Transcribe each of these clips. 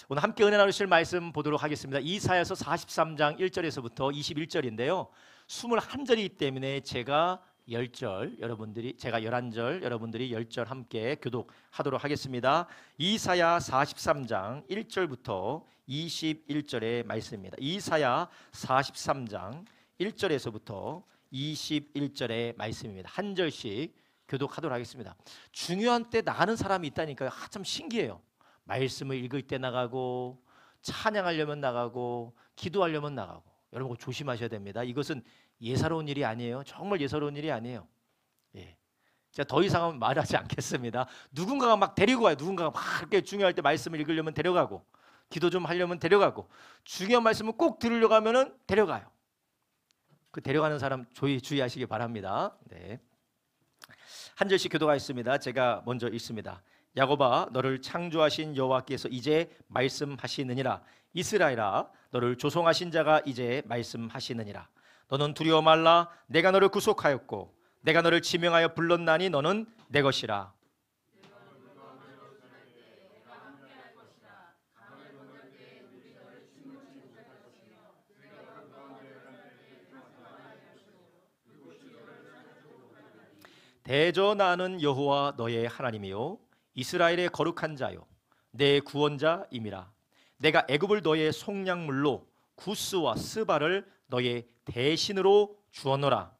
오늘 함께 은혜 나누실 말씀 보도록 하겠습니다. 이사야서 43장 1절에서부터 21절인데요. 21절이기 때문에 제가 10절, 여러분들이 제가 11절, 여러분들이 10절 함께 교독하도록 하겠습니다. 이사야 43장 1절부터 21절의 말씀입니다. 이사야 43장 1절에서부터 21절의 말씀입니다. 한 절씩 교독하도록 하겠습니다. 중요한 때 나가는 사람이 있다니까요. 참 신기해요. 말씀을 읽을 때 나가고, 찬양하려면 나가고, 기도하려면 나가고. 여러분 그거 조심하셔야 됩니다. 이것은 예사로운 일이 아니에요. 정말 예사로운 일이 아니에요. 예. 제가 더 이상은 말하지 않겠습니다. 누군가가 막 데리고 와요. 누군가가 막 이렇게 중요할 때 말씀을 읽으려면 데려가고, 기도 좀 하려면 데려가고, 중요한 말씀을 꼭 들으려고 하면은 데려가요. 그 데려가는 사람 주의하시기 바랍니다. 네. 한 절씩 교독하겠습니다. 제가 먼저 읽습니다. 야곱아, 너를 창조하신 여호와께서 이제 말씀하시느니라. 이스라엘아, 너를 조성하신 자가 이제 말씀하시느니라. 너는 두려워 말라. 내가 너를 구속하였고 내가 너를 지명하여 불렀나니 너는 내 것이라. 대저 나는 여호와 너의 하나님이요 이스라엘의 거룩한 자요 내 구원자임이라. 내가 애굽을 너의 속량물로 구스와 스바를 너의 대신으로 주었노라.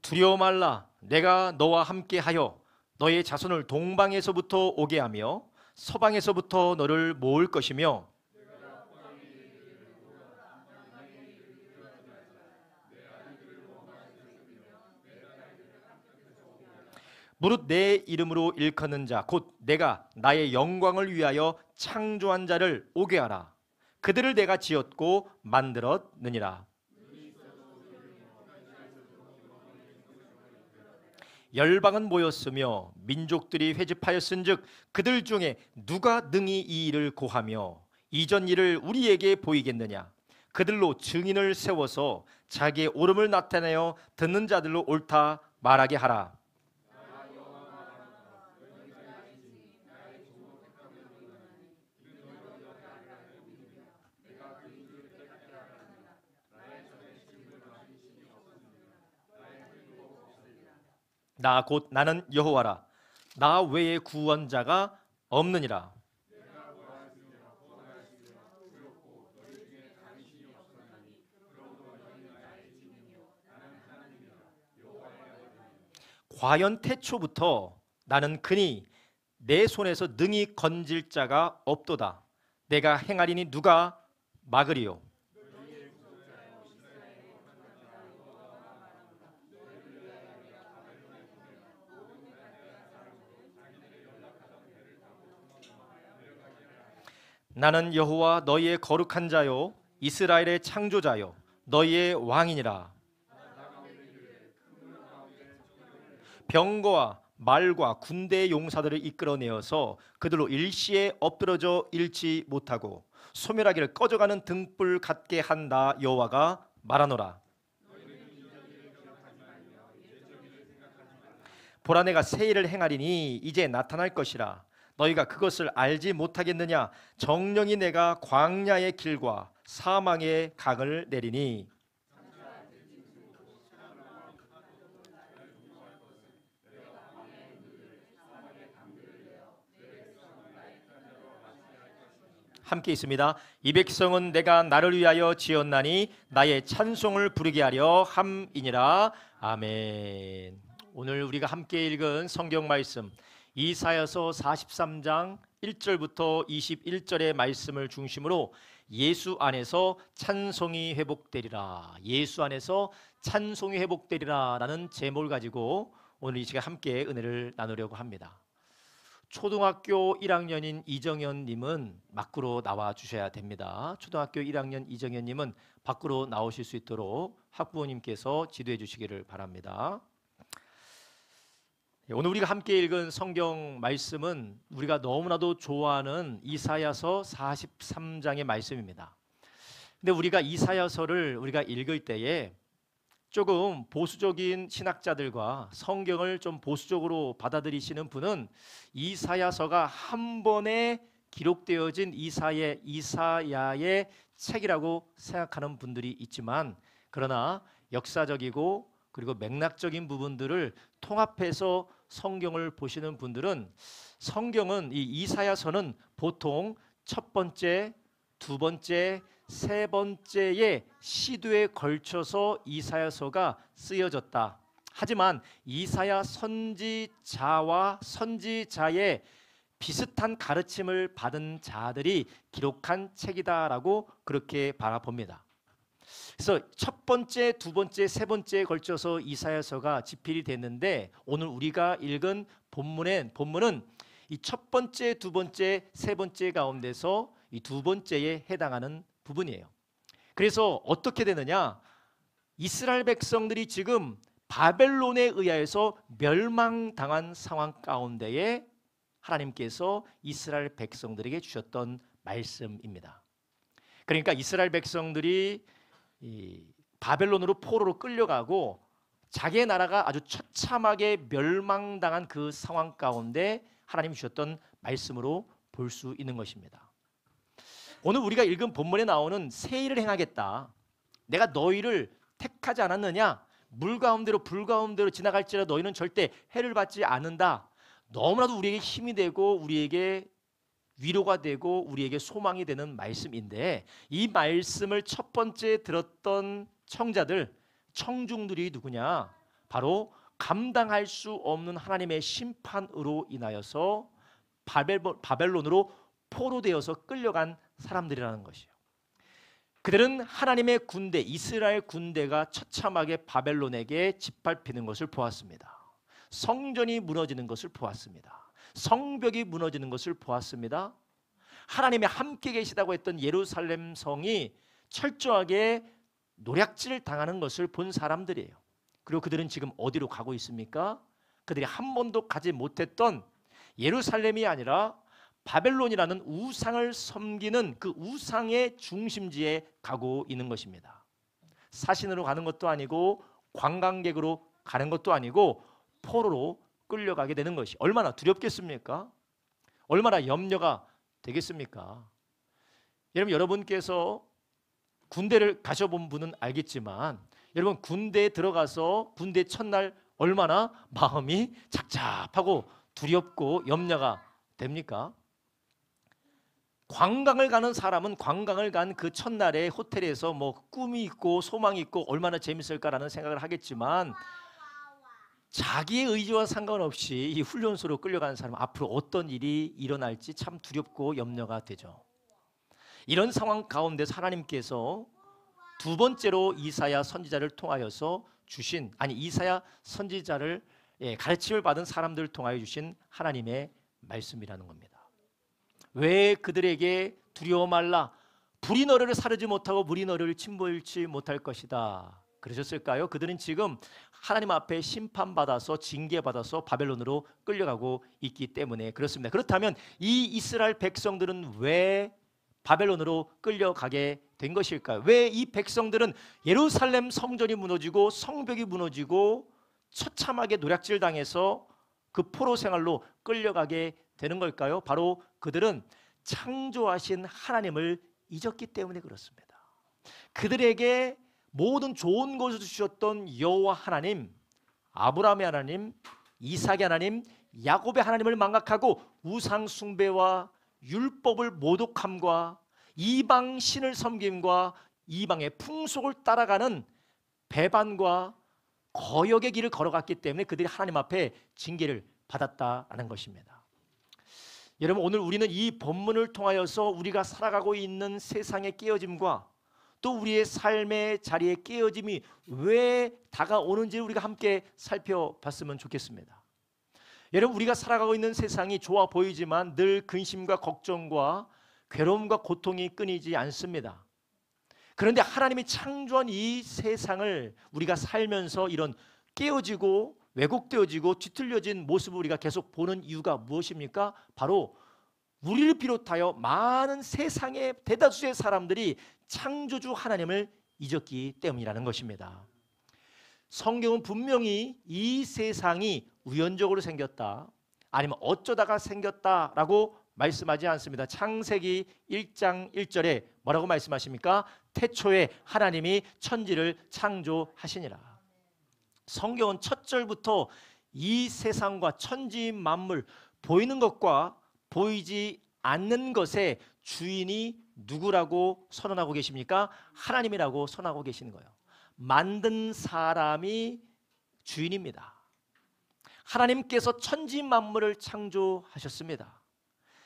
두려워 말라. 내가 너와 함께하여 너의 자손을 동방에서부터 오게 하며 서방에서부터 너를 모을 것이며 무릇 내 이름으로 일컫는 자 곧 내가 나의 영광을 위하여 창조한 자를 오게 하라. 그들을 내가 지었고 만들었느니라. 열방은 모였으며 민족들이 회집하였은즉 그들 중에 누가 능히 이 일을 고하며 이전 일을 우리에게 보이겠느냐. 그들로 증인을 세워서 자기의 옳음을 나타내어 듣는 자들로 옳다 말하게 하라. 나 곧 나는 여호와라. 나 외에 구원자가 없느니라. 과연 태초부터 나는 그니 내 손에서 능히 건질 자가 없도다. 내가 행하리니 누가 막으리요. 나는 여호와 너희의 거룩한 자요 이스라엘의 창조자요 너희의 왕이니라. 병거와 말과 군대의 용사들을 이끌어내어서 그들로 일시에 엎드러져 잃지 못하고 소멸하기를 꺼져가는 등불 같게 한다. 여호와가 말하노라. 보라, 내가 새 일을 행하리니 이제 나타날 것이라. 너희가 그것을 알지 못하겠느냐. 정령이 내가 광야의 길과 사망의 강을 내리니. 함께 있습니다. 이 백성은 내가 나를 위하여 지었나니 나의 찬송을 부르게 하려 함이니라. 아멘. 오늘 우리가 함께 읽은 성경 말씀 이사야서 43장 1절부터 21절의 말씀을 중심으로 예수 안에서 찬송이 회복되리라. 예수 안에서 찬송이 회복되리라 라는 제목을 가지고 오늘 이 시간 함께 은혜를 나누려고 합니다. 초등학교 1학년인 이정현 님은 밖으로 나와 주셔야 됩니다. 초등학교 1학년 이정현 님은 밖으로 나오실 수 있도록 학부모님께서 지도해 주시기를 바랍니다. 오늘 우리가 함께 읽은 성경 말씀은 우리가 너무나도 좋아하는 이사야서 43장의 말씀입니다. 근데 우리가 이사야서를 우리가 읽을 때에 조금 보수적인 신학자들과 성경을 좀 보수적으로 받아들이시는 분은 이사야서가 한 번에 기록되어진 이사야의 책이라고 생각하는 분들이 있지만, 그러나 역사적이고 그리고 맥락적인 부분들을 통합해서 성경을 보시는 분들은 성경은 이 이사야서는 보통 첫 번째, 두 번째, 세 번째의 시도에 걸쳐서 이사야서가 쓰여졌다. 하지만 이사야 선지자와 선지자의 비슷한 가르침을 받은 자들이 기록한 책이다라고 그렇게 바라봅니다. 그래서 첫 번째, 두 번째, 세 번째에 걸쳐서 이사야서가 집필이 됐는데, 오늘 우리가 읽은 본문은 이 첫 번째, 두 번째, 세 번째 가운데서 이 두 번째에 해당하는 부분이에요. 그래서 어떻게 되느냐? 이스라엘 백성들이 지금 바벨론에 의하여서 멸망당한 상황 가운데에 하나님께서 이스라엘 백성들에게 주셨던 말씀입니다. 그러니까 이스라엘 백성들이 이 바벨론으로 포로로 끌려가고 자기의 나라가 아주 처참하게 멸망당한 그 상황 가운데 하나님이 주셨던 말씀으로 볼 수 있는 것입니다. 오늘 우리가 읽은 본문에 나오는 새 일을 행하겠다, 내가 너희를 택하지 않았느냐, 물 가운데로 불 가운데로 지나갈지라도 너희는 절대 해를 받지 않는다, 너무나도 우리에게 힘이 되고 우리에게 위로가 되고 우리에게 소망이 되는 말씀인데, 이 말씀을 첫 번째 들었던 청중들이 누구냐? 바로 감당할 수 없는 하나님의 심판으로 인하여서 바벨론으로 포로되어서 끌려간 사람들이라는 것이에요. 그들은 하나님의 군대, 이스라엘 군대가 처참하게 바벨론에게 짓밟히는 것을 보았습니다. 성전이 무너지는 것을 보았습니다. 성벽이 무너지는 것을 보았습니다. 하나님이 함께 계시다고 했던 예루살렘 성이 철저하게 노략질 당하는 것을 본 사람들이에요. 그리고 그들은 지금 어디로 가고 있습니까? 그들이 한 번도 가지 못했던 예루살렘이 아니라 바벨론이라는 우상을 섬기는 그 우상의 중심지에 가고 있는 것입니다. 사신으로 가는 것도 아니고 관광객으로 가는 것도 아니고 포로로 끌려가게 되는 것이 얼마나 두렵겠습니까? 얼마나 염려가 되겠습니까? 여러분께서 군대를 가셔본 분은 알겠지만, 여러분 군대에 들어가서 군대 첫날 얼마나 마음이 착잡하고 두렵고 염려가 됩니까? 관광을 가는 사람은 관광을 간 그 첫날에 호텔에서 뭐 꿈이 있고 소망이 있고 얼마나 재밌을까라는 생각을 하겠지만, 자기의 의지와 상관없이 이 훈련소로 끌려가는 사람은 앞으로 어떤 일이 일어날지 참 두렵고 염려가 되죠. 이런 상황 가운데서 하나님께서 두 번째로 이사야 선지자를 통하여서 주신, 이사야 선지자를 가르침을 받은 사람들을 통하여 주신 하나님의 말씀이라는 겁니다. 왜 그들에게 두려워 말라, 불이 너를 사르지 못하고 물이 너를 침몰치 못할 것이다 그러셨을까요? 그들은 지금 하나님 앞에 심판받아서 징계받아서 바벨론으로 끌려가고 있기 때문에 그렇습니다. 그렇다면 이 이스라엘 백성들은 왜 바벨론으로 끌려가게 된 것일까요? 왜 이 백성들은 예루살렘 성전이 무너지고 성벽이 무너지고 처참하게 노략질 당해서 그 포로 생활로 끌려가게 되는 걸까요? 바로 그들은 창조하신 하나님을 잊었기 때문에 그렇습니다. 그들에게 모든 좋은 것을 주셨던 여호와 하나님, 아브라함의 하나님, 이삭의 하나님, 야곱의 하나님을 망각하고 우상 숭배와 율법을 모독함과 이방 신을 섬김과 이방의 풍속을 따라가는 배반과 거역의 길을 걸어갔기 때문에 그들이 하나님 앞에 징계를 받았다라는 것입니다. 여러분, 오늘 우리는 이 본문을 통하여서 우리가 살아가고 있는 세상의 깨어짐과 또 우리의 삶의 자리의 깨어짐이 왜 다가오는지 우리가 함께 살펴봤으면 좋겠습니다. 여러분, 우리가 살아가고 있는 세상이 좋아 보이지만 늘 근심과 걱정과 괴로움과 고통이 끊이지 않습니다. 그런데 하나님이 창조한 이 세상을 우리가 살면서 이런 깨어지고 왜곡되어지고 뒤틀려진 모습을 우리가 계속 보는 이유가 무엇입니까? 바로 우리를 비롯하여 많은 세상의 대다수의 사람들이 창조주 하나님을 잊었기 때문이라는 것입니다. 성경은 분명히 이 세상이 우연적으로 생겼다, 아니면 어쩌다가 생겼다라고 말씀하지 않습니다. 창세기 1장 1절에 뭐라고 말씀하십니까? 태초에 하나님이 천지를 창조하시니라. 성경은 첫 절부터 이 세상과 천지 만물, 보이는 것과 보이지 않는 것의 주인이 누구라고 선언하고 계십니까? 하나님이라고 선언하고 계시는 거예요. 만든 사람이 주인입니다. 하나님께서 천지 만물을 창조하셨습니다.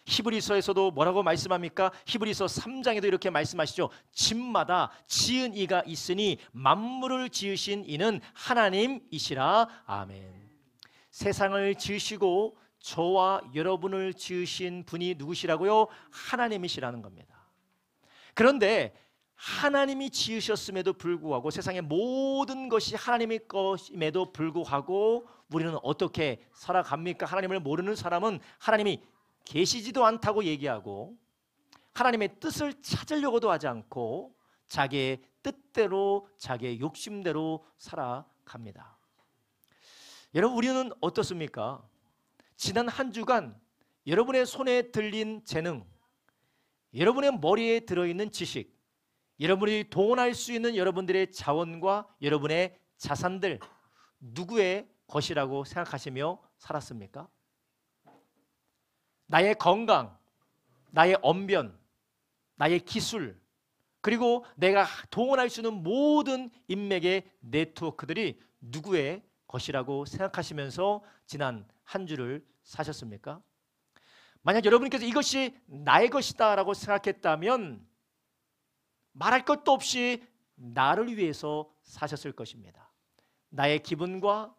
히브리서에서도 뭐라고 말씀합니까? 히브리서 3장에도 이렇게 말씀하시죠. 집마다 지은 이가 있으니 만물을 지으신 이는 하나님이시라. 아멘. 세상을 지으시고 저와 여러분을 지으신 분이 누구시라고요? 하나님이시라는 겁니다. 그런데 하나님이 지으셨음에도 불구하고, 세상의 모든 것이 하나님의 것임에도 불구하고 우리는 어떻게 살아갑니까? 하나님을 모르는 사람은 하나님이 계시지도 않다고 얘기하고, 하나님의 뜻을 찾으려고도 하지 않고 자기의 뜻대로, 자기의 욕심대로 살아갑니다. 여러분, 우리는 어떻습니까? 지난 한 주간 여러분의 손에 들린 재능, 여러분의 머리에 들어있는 지식, 여러분이 동원할 수 있는 여러분들의 자원과 여러분의 자산들, 누구의 것이라고 생각하시며 살았습니까? 나의 건강, 나의 언변, 나의 기술, 그리고 내가 동원할 수 있는 모든 인맥의 네트워크들이 누구의 것이라고 생각하시면서 지난 한 주를 사셨습니까? 만약 여러분께서 이것이 나의 것이다 라고 생각했다면 말할 것도 없이 나를 위해서 사셨을 것입니다. 나의 기분과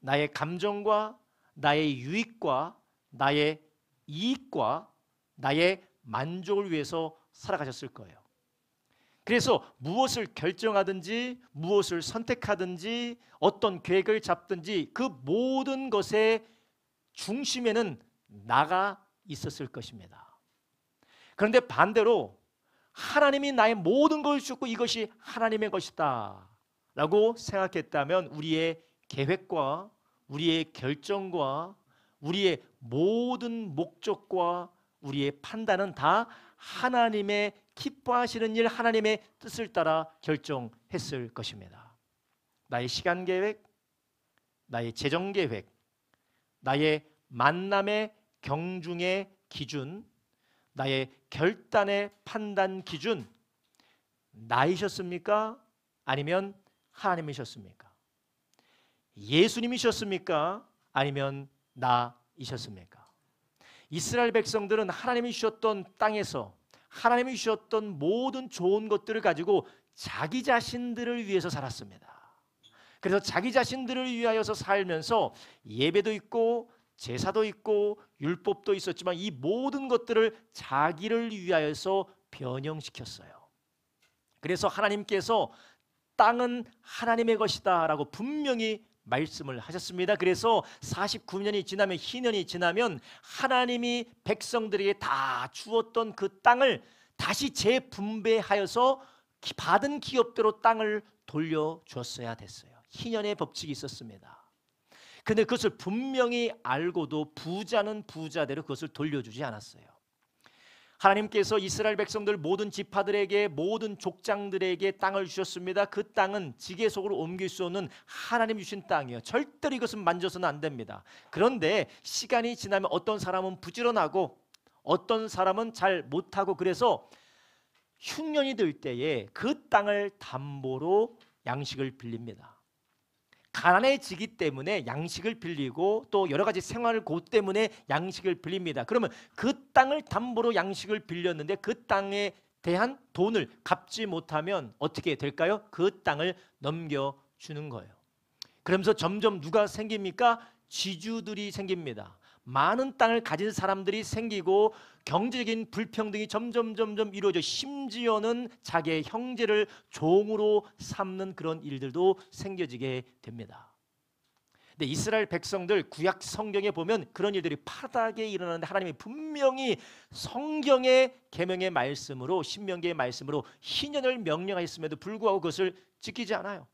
나의 감정과 나의 유익과 나의 이익과 나의 만족을 위해서 살아가셨을 거예요. 그래서 무엇을 결정하든지 무엇을 선택하든지 어떤 계획을 잡든지 그 모든 것의 중심에는 나가 있었을 것입니다. 그런데 반대로 하나님이 나의 모든 것을 주고 이것이 하나님의 것이다 라고 생각했다면 우리의 계획과 우리의 결정과 우리의 모든 목적과 우리의 판단은 다 하나님의 기뻐하시는 일, 하나님의 뜻을 따라 결정했을 것입니다. 나의 시간 계획, 나의 재정 계획, 나의 만남의 경중의 기준, 나의 결단의 판단 기준, 나이셨습니까? 아니면 하나님이셨습니까? 예수님이셨습니까? 아니면 나이셨습니까? 이스라엘 백성들은 하나님이 주셨던 땅에서 하나님이 주셨던 모든 좋은 것들을 가지고 자기 자신들을 위해서 살았습니다. 그래서 자기 자신들을 위하여서 살면서 예배도 있고 제사도 있고 율법도 있었지만 이 모든 것들을 자기를 위하여서 변형시켰어요. 그래서 하나님께서 땅은 하나님의 것이다 라고 분명히 말씀을 하셨습니다. 그래서 49년이 지나면, 희년이 지나면 하나님이 백성들에게 다 주었던 그 땅을 다시 재분배하여서 받은 기업대로 땅을 돌려주었어야 됐어요. 희년의 법칙이 있었습니다. 근데 그것을 분명히 알고도 부자는 부자대로 그것을 돌려주지 않았어요. 하나님께서 이스라엘 백성들 모든 지파들에게, 모든 족장들에게 땅을 주셨습니다. 그 땅은 지게 속으로 옮길 수 없는 하나님 주신 땅이에요. 절대로 이것은 만져서는 안 됩니다. 그런데 시간이 지나면 어떤 사람은 부지런하고 어떤 사람은 잘 못하고, 그래서 흉년이 들 때에 그 땅을 담보로 양식을 빌립니다. 가난해지기 때문에 양식을 빌리고 또 여러 가지 생활고 때문에 양식을 빌립니다. 그러면 그 땅을 담보로 양식을 빌렸는데 그 땅에 대한 돈을 갚지 못하면 어떻게 될까요? 그 땅을 넘겨주는 거예요. 그러면서 점점 누가 생깁니까? 지주들이 생깁니다. 많은 땅을 가진 사람들이 생기고 경제적인 불평등이 점점 이루어져 심지어는 자기의 형제를 종으로 삼는 그런 일들도 생겨지게 됩니다. 근데 이스라엘 백성들 구약 성경에 보면 그런 일들이 파다하게 일어나는데 하나님이 분명히 성경의 계명의 말씀으로, 신명기의 말씀으로 희년을 명령하였음에도 불구하고 그것을 지키지 않아요.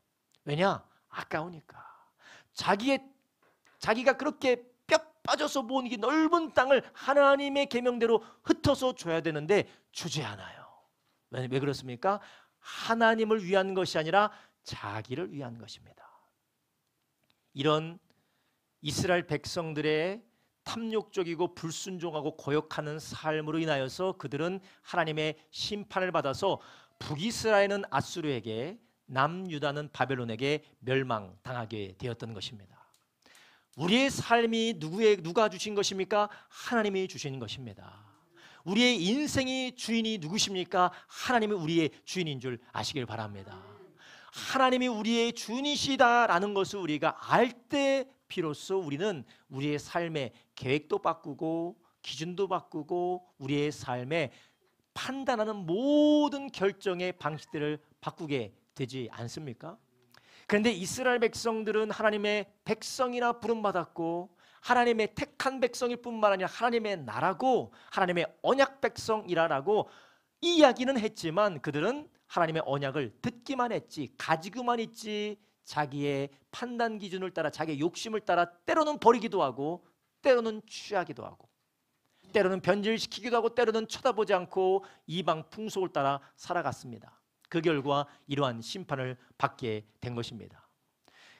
왜냐? 아까우니까. 자기가 그렇게 뼈 빠져서 모은 이 넓은 땅을 하나님의 계명대로 흩어서 줘야 되는데 주지 않아요. 왜 그렇습니까? 하나님을 위한 것이 아니라 자기를 위한 것입니다. 이런 이스라엘 백성들의 탐욕적이고 불순종하고 고역하는 삶으로 인하여서 그들은 하나님의 심판을 받아서 북이스라엘은 아수르에게, 남유다는 바벨론에게 멸망당하게 되었던 것입니다. 우리의 삶이 누가 주신 것입니까? 하나님이 주신 것입니다. 우리의 인생의 주인이 누구십니까? 하나님이 우리의 주인인 줄 아시길 바랍니다. 하나님이 우리의 주인이시다라는 것을 우리가 알 때 비로소 우리는 우리의 삶의 계획도 바꾸고 기준도 바꾸고 우리의 삶에 판단하는 모든 결정의 방식들을 바꾸게 되지 않습니까? 그런데 이스라엘 백성들은 하나님의 백성이라 부름받았고 하나님의 택한 백성일 뿐만 아니라 하나님의 나라고 하나님의 언약 백성이라고 이야기는 했지만 그들은 하나님의 언약을 듣기만 했지 가지고만 있지 자기의 판단 기준을 따라 자기의 욕심을 따라 때로는 버리기도 하고 때로는 취하기도 하고 때로는 변질시키기도 하고 때로는 쳐다보지 않고 이방 풍속을 따라 살아갔습니다. 그 결과 이러한 심판을 받게 된 것입니다.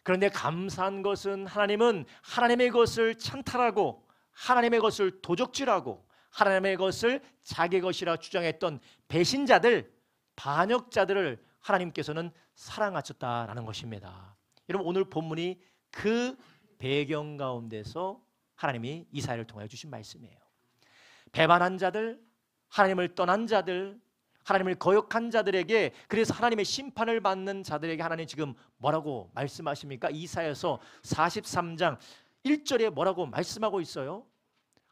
그런데 감사한 것은 하나님은 하나님의 것을 찬탈하고 하나님의 것을 도적질하고 하나님의 것을 자기 것이라 주장했던 배신자들, 반역자들을 하나님께서는 사랑하셨다라는 것입니다. 여러분 오늘 본문이 그 배경 가운데서 하나님이 이사야를 통하여 주신 말씀이에요. 배반한 자들, 하나님을 떠난 자들, 하나님을 거역한 자들에게, 그래서 하나님의 심판을 받는 자들에게 하나님 지금 뭐라고 말씀하십니까? 이사야서 43장 1절에 뭐라고 말씀하고 있어요?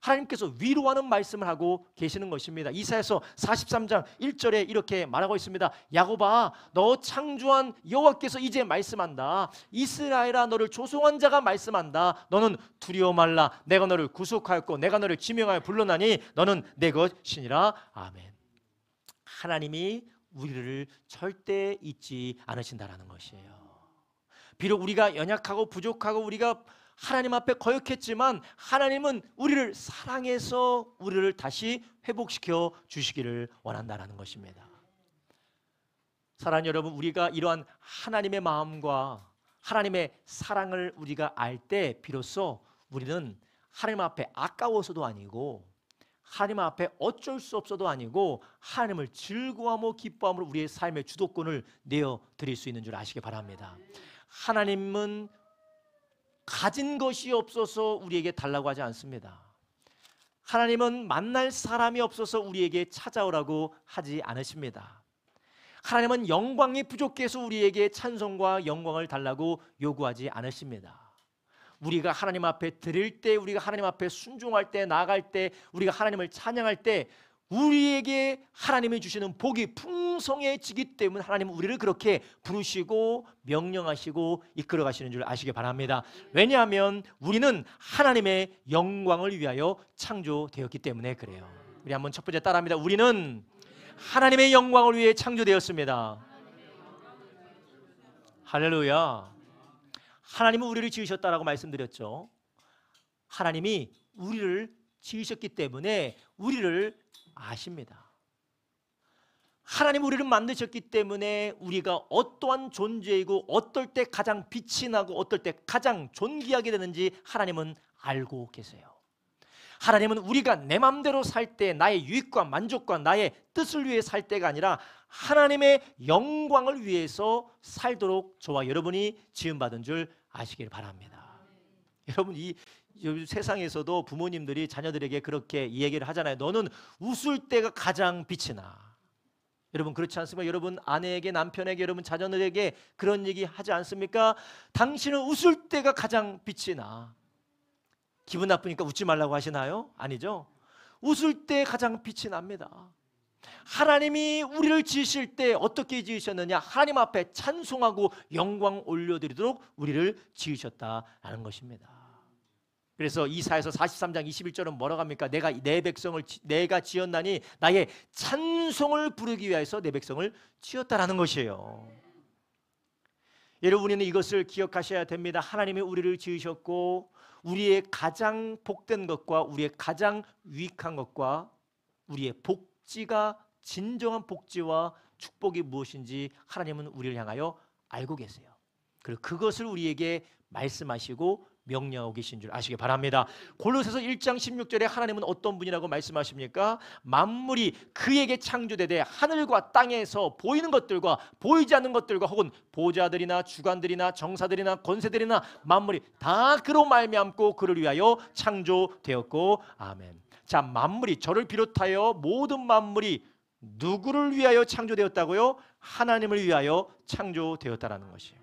하나님께서 위로하는 말씀을 하고 계시는 것입니다. 이사야서 43장 1절에 이렇게 말하고 있습니다. 야곱아, 너 창조한 여호와께서 이제 말씀한다. 이스라엘아, 너를 조성한 자가 말씀한다. 너는 두려워 말라. 내가 너를 구속하였고 내가 너를 지명하여 불러나니 너는 내 것이니라. 아멘. 하나님이 우리를 절대 잊지 않으신다라는 것이에요. 비록 우리가 연약하고 부족하고 우리가 하나님 앞에 거역했지만 하나님은 우리를 사랑해서 우리를 다시 회복시켜 주시기를 원한다는 것입니다. 사랑하는 여러분, 우리가 이러한 하나님의 마음과 하나님의 사랑을 우리가 알 때 비로소 우리는 하나님 앞에 아까워서도 아니고 하나님 앞에 어쩔 수 없어도 아니고 하나님을 즐거워하며 기뻐함으로 우리의 삶의 주도권을 내어드릴 수 있는 줄 아시기 바랍니다. 하나님은 가진 것이 없어서 우리에게 달라고 하지 않습니다. 하나님은 만날 사람이 없어서 우리에게 찾아오라고 하지 않으십니다. 하나님은 영광이 부족해서 우리에게 찬송과 영광을 달라고 요구하지 않으십니다. 우리가 하나님 앞에 드릴 때, 우리가 하나님 앞에 순종할 때, 나아갈 때, 우리가 하나님을 찬양할 때 우리에게 하나님이 주시는 복이 풍성해지기 때문에 하나님은 우리를 그렇게 부르시고 명령하시고 이끌어 가시는 줄 아시기 바랍니다. 왜냐하면 우리는 하나님의 영광을 위하여 창조되었기 때문에 그래요. 우리 한번 첫 번째 따라합니다. 우리는 하나님의 영광을 위해 창조되었습니다. 할렐루야. 하나님은 우리를 지으셨다라고 말씀드렸죠. 하나님이 우리를 지으셨기 때문에 우리를 아십니다. 하나님 우리를 만드셨기 때문에 우리가 어떠한 존재이고 어떨 때 가장 빛이 나고 어떨 때 가장 존귀하게 되는지 하나님은 알고 계세요. 하나님은 우리가 내 맘대로 살 때 나의 유익과 만족과 나의 뜻을 위해 살 때가 아니라 하나님의 영광을 위해서 살도록 저와 여러분이 지음받은 줄 아시길 바랍니다. 여러분 이 세상에서도 부모님들이 자녀들에게 그렇게 얘기를 하잖아요. 너는 웃을 때가 가장 빛이 나. 여러분 그렇지 않습니까? 여러분 아내에게, 남편에게, 여러분 자녀들에게 그런 얘기 하지 않습니까? 당신은 웃을 때가 가장 빛이 나. 기분 나쁘니까 웃지 말라고 하시나요? 아니죠. 웃을 때 가장 빛이 납니다. 하나님이 우리를 지으실 때 어떻게 지으셨느냐? 하나님 앞에 찬송하고 영광 올려드리도록 우리를 지으셨다라는 것입니다. 그래서 이사야서 43장 21절은 뭐라고 합니까? 내가 내 백성을 내가 지었나니 나의 찬송을 부르기 위해서 내 백성을 지었다라는 것이에요. 여러분, 우리는 이것을 기억하셔야 됩니다. 하나님이 우리를 지으셨고 우리의 가장 복된 것과 우리의 가장 유익한 것과 우리의 복지가 진정한 복지와 축복이 무엇인지 하나님은 우리를 향하여 알고 계세요. 그리고 그것을 우리에게 말씀하시고 명령하고 계신 줄 아시기 바랍니다. 골로새서 1장 16절에 하나님은 어떤 분이라고 말씀하십니까? 만물이 그에게 창조되되 하늘과 땅에서 보이는 것들과 보이지 않는 것들과 혹은 보좌들이나 주관들이나 정사들이나 권세들이나 만물이 다 그로 말미암고 그를 위하여 창조되었고 아멘. 자, 만물이, 저를 비롯하여 모든 만물이 누구를 위하여 창조되었다고요? 하나님을 위하여 창조되었다라는 것이에요.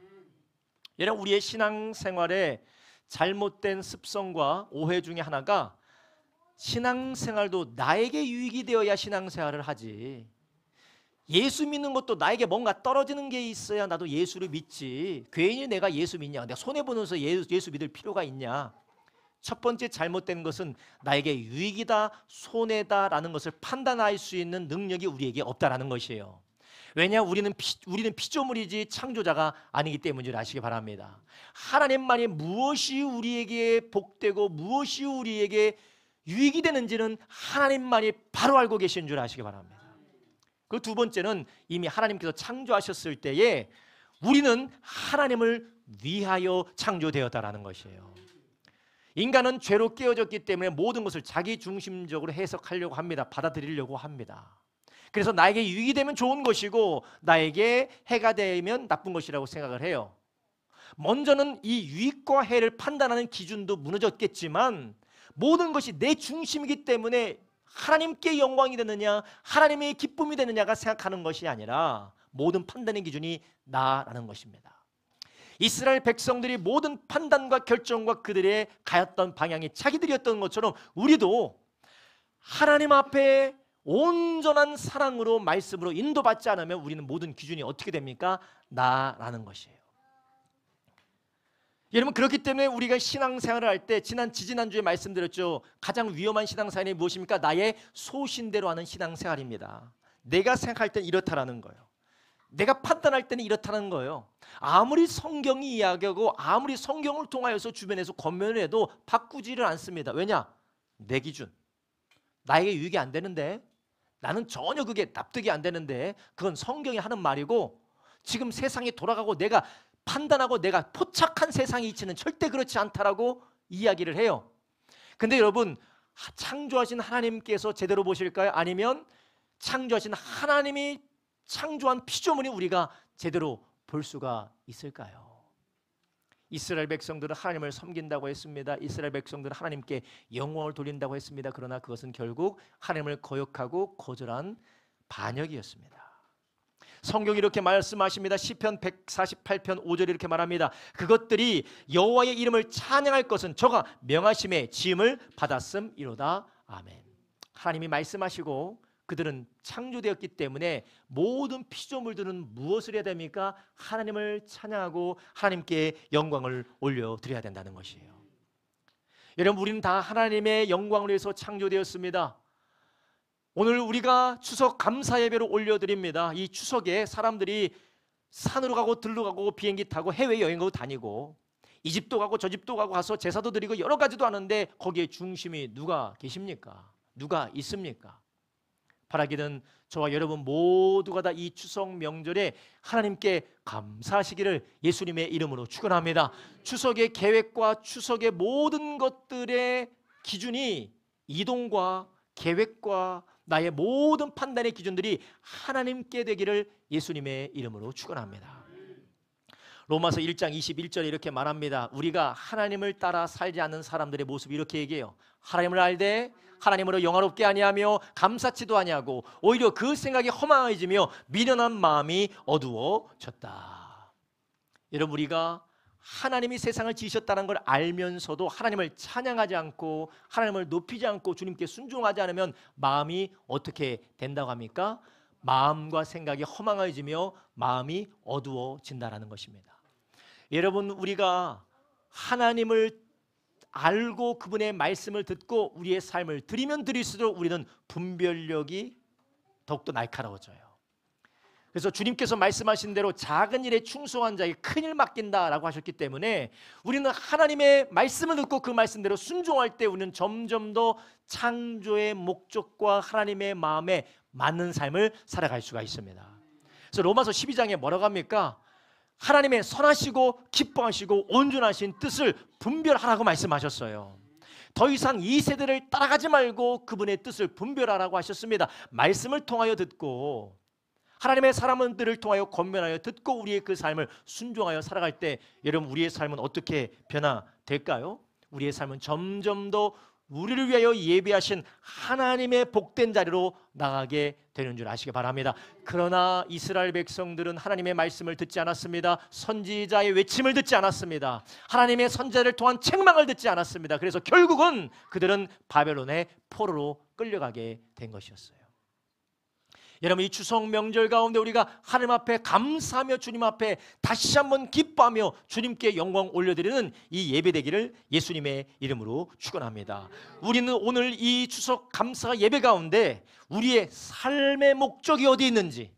여러분, 우리의 신앙생활에 잘못된 습성과 오해 중에 하나가 신앙생활도 나에게 유익이 되어야 신앙생활을 하지, 예수 믿는 것도 나에게 뭔가 떨어지는 게 있어야 나도 예수를 믿지, 괜히 내가 예수 믿냐, 내가 손해보면서 예수 믿을 필요가 있냐. 첫 번째 잘못된 것은 나에게 유익이다 손해다라는 것을 판단할 수 있는 능력이 우리에게 없다라는 것이에요. 왜냐? 우리는 피조물이지 창조자가 아니기 때문인 아시기 바랍니다. 하나님만이 무엇이 우리에게 복되고 무엇이 우리에게 유익이 되는지는 하나님만이 바로 알고 계신 줄 아시기 바랍니다. 그 두 번째는 이미 하나님께서 창조하셨을 때에 우리는 하나님을 위하여 창조되었다라는 것이에요. 인간은 죄로 깨어졌기 때문에 모든 것을 자기 중심적으로 해석하려고 합니다. 받아들이려고 합니다. 그래서 나에게 유익이 되면 좋은 것이고 나에게 해가 되면 나쁜 것이라고 생각을 해요. 먼저는 이 유익과 해를 판단하는 기준도 무너졌겠지만 모든 것이 내 중심이기 때문에 하나님께 영광이 되느냐 하나님의 기쁨이 되느냐가 생각하는 것이 아니라 모든 판단의 기준이 나라는 것입니다. 이스라엘 백성들이 모든 판단과 결정과 그들의 가였던 방향이 자기들이었던 것처럼 우리도 하나님 앞에 온전한 사랑으로 말씀으로 인도받지 않으면 우리는 모든 기준이 어떻게 됩니까? 나라는 것이에요. 여러분, 그렇기 때문에 우리가 신앙생활을 할 때 지난주에 말씀드렸죠. 가장 위험한 신앙생활이 무엇입니까? 나의 소신대로 하는 신앙생활입니다. 내가 생각할 땐 이렇다라는 거예요. 내가 판단할 때는 이렇다는 거예요. 아무리 성경이 이야기하고 아무리 성경을 통하여서 주변에서 권면을 해도 바꾸지를 않습니다. 왜냐? 내 기준, 나에게 유익이 안 되는데, 나는 전혀 그게 납득이 안 되는데, 그건 성경이 하는 말이고 지금 세상이 돌아가고 내가 판단하고 내가 포착한 세상의 이치는 절대 그렇지 않다라고 이야기를 해요. 근데 여러분, 창조하신 하나님께서 제대로 보실까요? 아니면 창조하신 하나님이 창조한 피조물이 우리가 제대로 볼 수가 있을까요? 이스라엘 백성들은 하나님을 섬긴다고 했습니다. 이스라엘 백성들은 하나님께 영광을 돌린다고 했습니다. 그러나 그것은 결국 하나님을 거역하고 거절한 반역이었습니다. 성경이 이렇게 말씀하십니다. 시편 148편 5절에 이렇게 말합니다. 그것들이 여호와의 이름을 찬양할 것은 저가 명하심에 지음을 받았음이로다. 아멘. 하나님이 말씀하시고 그들은 창조되었기 때문에 모든 피조물들은 무엇을 해야 됩니까? 하나님을 찬양하고 하나님께 영광을 올려드려야 된다는 것이에요. 여러분, 우리는 다 하나님의 영광을 위해서 창조되었습니다. 오늘 우리가 추석 감사 예배를 올려드립니다. 이 추석에 사람들이 산으로 가고 들로 가고 비행기 타고 해외여행도 다니고 이 집도 가고 저 집도 가고 가서 제사도 드리고 여러 가지도 하는데 거기에 중심이 누가 계십니까? 누가 있습니까? 바라기는 저와 여러분 모두가 다 이 추석 명절에 하나님께 감사하시기를 예수님의 이름으로 축원합니다. 추석의 계획과 추석의 모든 것들의 기준이 이동과 계획과 나의 모든 판단의 기준들이 하나님께 되기를 예수님의 이름으로 축원합니다. 로마서 1장 21절에 이렇게 말합니다. 우리가 하나님을 따라 살지 않는 사람들의 모습이 이렇게 얘기해요. 하나님을 알되 하나님으로 영화롭게 아니하며 감사치도 아니하고 오히려 그 생각이 허망해지며 미련한 마음이 어두워졌다. 여러분, 우리가 하나님이 세상을 지으셨다는 걸 알면서도 하나님을 찬양하지 않고 하나님을 높이지 않고 주님께 순종하지 않으면 마음이 어떻게 된다고 합니까? 마음과 생각이 허망해지며 마음이 어두워진다는 것입니다. 여러분, 우리가 하나님을 알고 그분의 말씀을 듣고 우리의 삶을 드리면 드릴수록 우리는 분별력이 더욱더 날카로워져요. 그래서 주님께서 말씀하신 대로 작은 일에 충성한 자에게 큰 일 맡긴다라고 하셨기 때문에 우리는 하나님의 말씀을 듣고 그 말씀대로 순종할 때 우리는 점점 더 창조의 목적과 하나님의 마음에 맞는 삶을 살아갈 수가 있습니다. 그래서 로마서 12장에 뭐라고 합니까? 하나님의 선하시고 기뻐하시고 온전하신 뜻을 분별하라고 말씀하셨어요. 더 이상 이 세대를 따라가지 말고 그분의 뜻을 분별하라고 하셨습니다. 말씀을 통하여 듣고 하나님의 사람들을 통하여 권면하여 듣고 우리의 그 삶을 순종하여 살아갈 때 여러분 우리의 삶은 어떻게 변화될까요? 우리의 삶은 점점 더 우리를 위하여 예비하신 하나님의 복된 자리로 나가게 되는 줄 아시기 바랍니다. 그러나 이스라엘 백성들은 하나님의 말씀을 듣지 않았습니다. 선지자의 외침을 듣지 않았습니다. 하나님의 선지자를 통한 책망을 듣지 않았습니다. 그래서 결국은 그들은 바벨론의 포로로 끌려가게 된 것이었어요. 여러분 이 추석 명절 가운데 우리가 하나님 앞에 감사하며 주님 앞에 다시 한번 기뻐하며 주님께 영광 올려드리는 이 예배되기를 예수님의 이름으로 축원합니다. 우리는 오늘 이 추석 감사 예배 가운데 우리의 삶의 목적이 어디 있는지,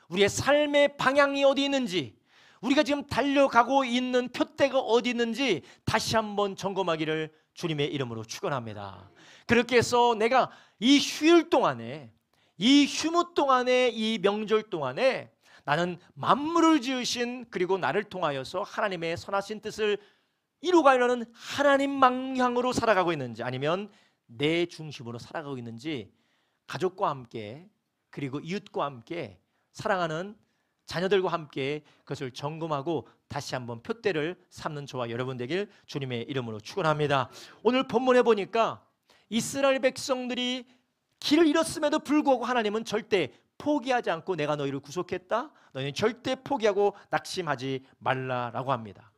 우리의 삶의 방향이 어디 있는지, 우리가 지금 달려가고 있는 표대가 어디 있는지 다시 한번 점검하기를 주님의 이름으로 축원합니다. 그렇게 해서 내가 이 휴일 동안에, 이 휴무 동안에, 이 명절 동안에 나는 만물을 지으신 그리고 나를 통하여서 하나님의 선하신 뜻을 이루가려는 하나님 방향으로 살아가고 있는지, 아니면 내 중심으로 살아가고 있는지, 가족과 함께 그리고 이웃과 함께 사랑하는 자녀들과 함께 그것을 점검하고 다시 한번 표대를 삼는 저와 여러분 되길 주님의 이름으로 축원합니다. 오늘 본문에 보니까 이스라엘 백성들이 길을 잃었음에도 불구하고 하나님은 절대 포기하지 않고 내가 너희를 구속했다, 너희는 절대 포기하고 낙심하지 말라라고 합니다.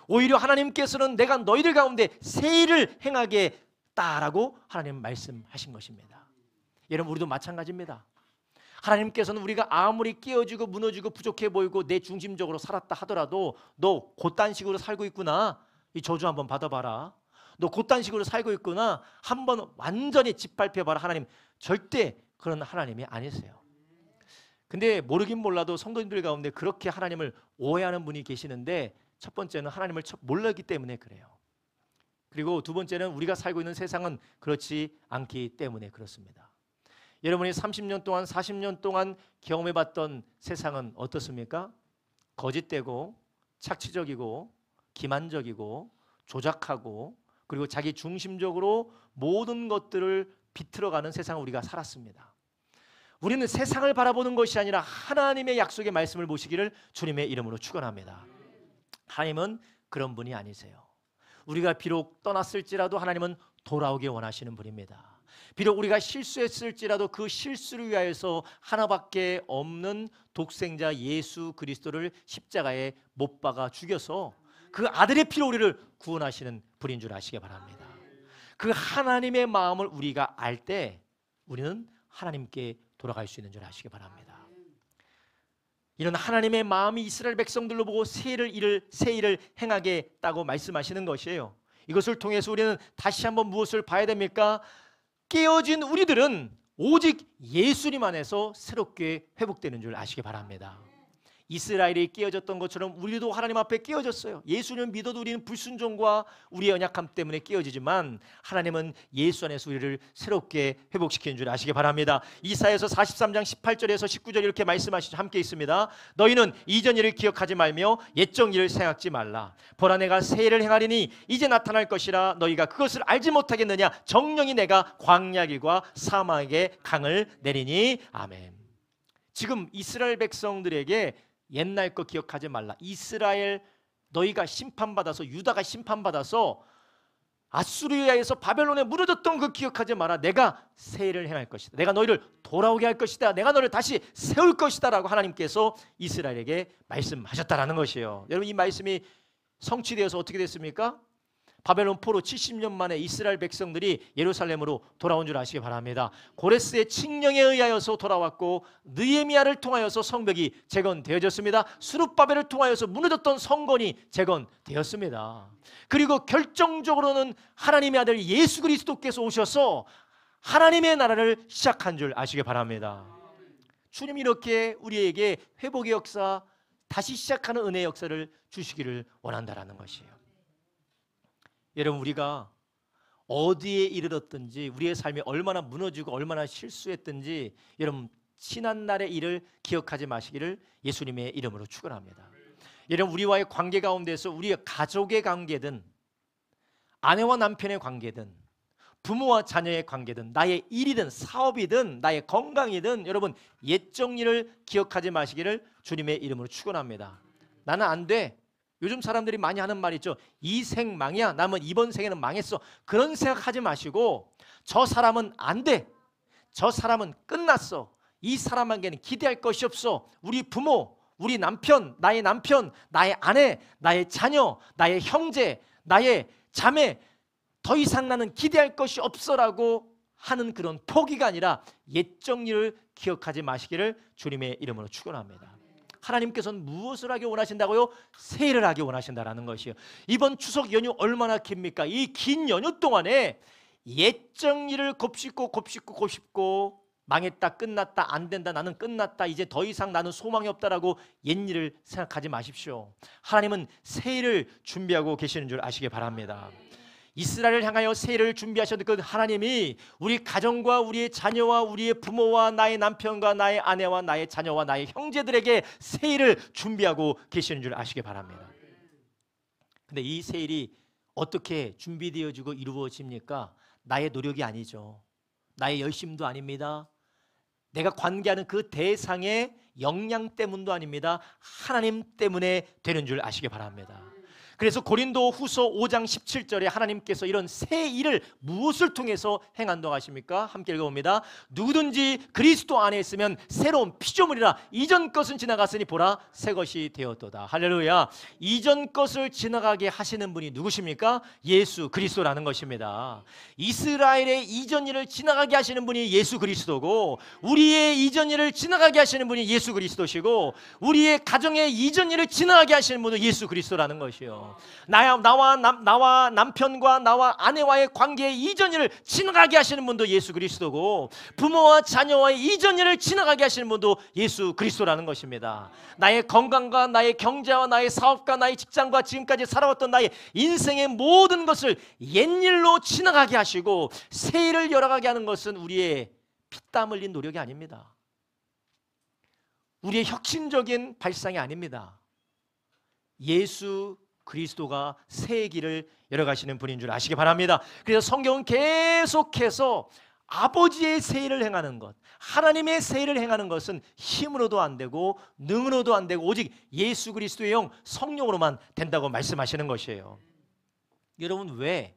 오히려 하나님께서는 내가 너희들 가운데 새 일을 행하겠다라고 하나님 말씀하신 것입니다. 여러분 우리도 마찬가지입니다. 하나님께서는 우리가 아무리 깨어지고 무너지고 부족해 보이고 내 중심적으로 살았다 하더라도 너 곧단 식으로 살고 있구나, 이 저주 한번 받아봐라, 너 곧단 식으로 살고 있구나, 한번 완전히 짓밟혀봐라. 하나님 절대 그런 하나님이 아니세요. 근데 모르긴 몰라도 성도님들 가운데 그렇게 하나님을 오해하는 분이 계시는데, 첫 번째는 하나님을 몰랐기 때문에 그래요. 그리고 두 번째는 우리가 살고 있는 세상은 그렇지 않기 때문에 그렇습니다. 여러분이 30년 동안 40년 동안 경험해봤던 세상은 어떻습니까? 거짓되고 착취적이고 기만적이고 조작하고 그리고 자기 중심적으로 모든 것들을 비틀어가는 세상을 우리가 살았습니다. 우리는 세상을 바라보는 것이 아니라 하나님의 약속의 말씀을 보시기를 주님의 이름으로 축원합니다. 하나님은 그런 분이 아니세요. 우리가 비록 떠났을지라도 하나님은 돌아오길 원하시는 분입니다. 비록 우리가 실수했을지라도 그 실수를 위하여서 하나밖에 없는 독생자 예수 그리스도를 십자가에 못 박아 죽여서 그 아들의 피로 우리를 구원하시는 분인 줄 아시기 바랍니다. 그 하나님의 마음을 우리가 알 때 우리는 하나님께 돌아갈 수 있는 줄 아시기 바랍니다. 이런 하나님의 마음이 이스라엘 백성들로 보고 새 일을 행하겠다고 말씀하시는 것이에요. 이것을 통해서 우리는 다시 한번 무엇을 봐야 됩니까? 깨어진 우리들은 오직 예수님 안에서 새롭게 회복되는 줄 아시기 바랍니다. 이스라엘이 깨어졌던 것처럼 우리도 하나님 앞에 깨어졌어요. 예수님을 믿어도 우리는 불순종과 우리의 연약함 때문에 깨어지지만 하나님은 예수 안에서 우리를 새롭게 회복시키는 줄 아시기 바랍니다. 이사야서 43장 18절에서 19절 이렇게 말씀하시죠. 함께 있습니다. 너희는 이전 일을 기억하지 말며 옛적 일을 생각지 말라. 보라 내가 새 일을 행하리니 이제 나타날 것이라 너희가 그것을 알지 못하겠느냐. 정령이 내가 광야 길과 사막에 강을 내리니. 아멘. 지금 이스라엘 백성들에게 옛날 거 기억하지 말라. 이스라엘 너희가 심판받아서, 유다가 심판받아서 아수르야에서 바벨론에 무너졌던 그 기억하지 마라. 내가 새 일을 행할 것이다. 내가 너희를 돌아오게 할 것이다. 내가 너를 다시 세울 것이다 라고 하나님께서 이스라엘에게 말씀하셨다라는 것이에요. 여러분 이 말씀이 성취되어서 어떻게 됐습니까? 바벨론 포로 70년 만에 이스라엘 백성들이 예루살렘으로 돌아온 줄 아시기 바랍니다. 고레스의 칙령에 의하여서 돌아왔고 느헤미야를 통하여서 성벽이 재건되어졌습니다. 스룹바벨을 통하여서 무너졌던 성전이 재건되었습니다. 그리고 결정적으로는 하나님의 아들 예수 그리스도께서 오셔서 하나님의 나라를 시작한 줄 아시기 바랍니다. 주님 이렇게 우리에게 회복의 역사, 다시 시작하는 은혜의 역사를 주시기를 원한다라는 것이에요. 여러분, 우리가 어디에 이르렀든지, 우리의 삶이 얼마나 무너지고 얼마나 실수했든지, 여러분 지난날의 일을 기억하지 마시기를 예수님의 이름으로 축원합니다. 여러분, 우리와의 관계 가운데서 우리의 가족의 관계든, 아내와 남편의 관계든, 부모와 자녀의 관계든, 나의 일이든 사업이든 나의 건강이든, 여러분 옛적 일을 기억하지 마시기를 주님의 이름으로 축원합니다. 나는 안 돼. 요즘 사람들이 많이 하는 말 있죠. 이 생 망이야. 남은 이번 생에는 망했어. 그런 생각하지 마시고, 저 사람은 안 돼. 저 사람은 끝났어. 이 사람에게는 기대할 것이 없어. 우리 부모, 우리 남편, 나의 아내, 나의 자녀, 나의 형제, 나의 자매, 더 이상 나는 기대할 것이 없어라고 하는 그런 포기가 아니라 옛적 일을 기억하지 마시기를 주님의 이름으로 축원합니다. 하나님께서는 무엇을 하기 원하신다고요? 새 일을 하기 원하신다라는 것이에요. 이번 추석 연휴 얼마나 깁니까? 이 긴 연휴 동안에 옛적 일을 곱씹고 망했다, 끝났다, 안 된다, 나는 끝났다, 이제 더 이상 나는 소망이 없다라고 옛 일을 생각하지 마십시오. 하나님은 새 일을 준비하고 계시는 줄 아시기 바랍니다. 이스라엘을 향하여 새 일을 준비하셨던 그 하나님이 우리 가정과 우리의 자녀와 우리의 부모와 나의 남편과 나의 아내와 나의 자녀와 나의 형제들에게 새 일을 준비하고 계시는 줄 아시기 바랍니다. 근데 이 새 일이 어떻게 준비되어지고 이루어집니까? 나의 노력이 아니죠. 나의 열심도 아닙니다. 내가 관계하는 그 대상의 역량 때문도 아닙니다. 하나님 때문에 되는 줄 아시기 바랍니다. 그래서 고린도 후서 5장 17절에 하나님께서 이런 새 일을 무엇을 통해서 행한다고 하십니까? 함께 읽어봅니다. 누구든지 그리스도 안에 있으면 새로운 피조물이라. 이전 것은 지나갔으니 보라 새 것이 되었도다. 할렐루야. 이전 것을 지나가게 하시는 분이 누구십니까? 예수 그리스도라는 것입니다. 이스라엘의 이전 일을 지나가게 하시는 분이 예수 그리스도고, 우리의 이전 일을 지나가게 하시는 분이 예수 그리스도시고, 우리의 가정의 이전 일을 지나가게 하시는 분은 예수 그리스도라는 것이요. 나와 남편과 나와 아내와의 관계의 이전일을 지나가게 하시는 분도 예수 그리스도고, 부모와 자녀와의 이전일을 지나가게 하시는 분도 예수 그리스도라는 것입니다. 나의 건강과 나의 경제와 나의 사업과 나의 직장과 지금까지 살아왔던 나의 인생의 모든 것을 옛일로 지나가게 하시고 새 일을 열어가게 하는 것은 우리의 피땀 흘린 노력이 아닙니다. 우리의 혁신적인 발상이 아닙니다. 예수 그리스도가 새 길을 열어가시는 분인 줄 아시기 바랍니다. 그래서 성경은 계속해서 아버지의 새 일을 행하는 것, 하나님의 새 일을 행하는 것은 힘으로도 안 되고 능으로도 안 되고 오직 예수 그리스도의 영 성령으로만 된다고 말씀하시는 것이에요. 여러분, 왜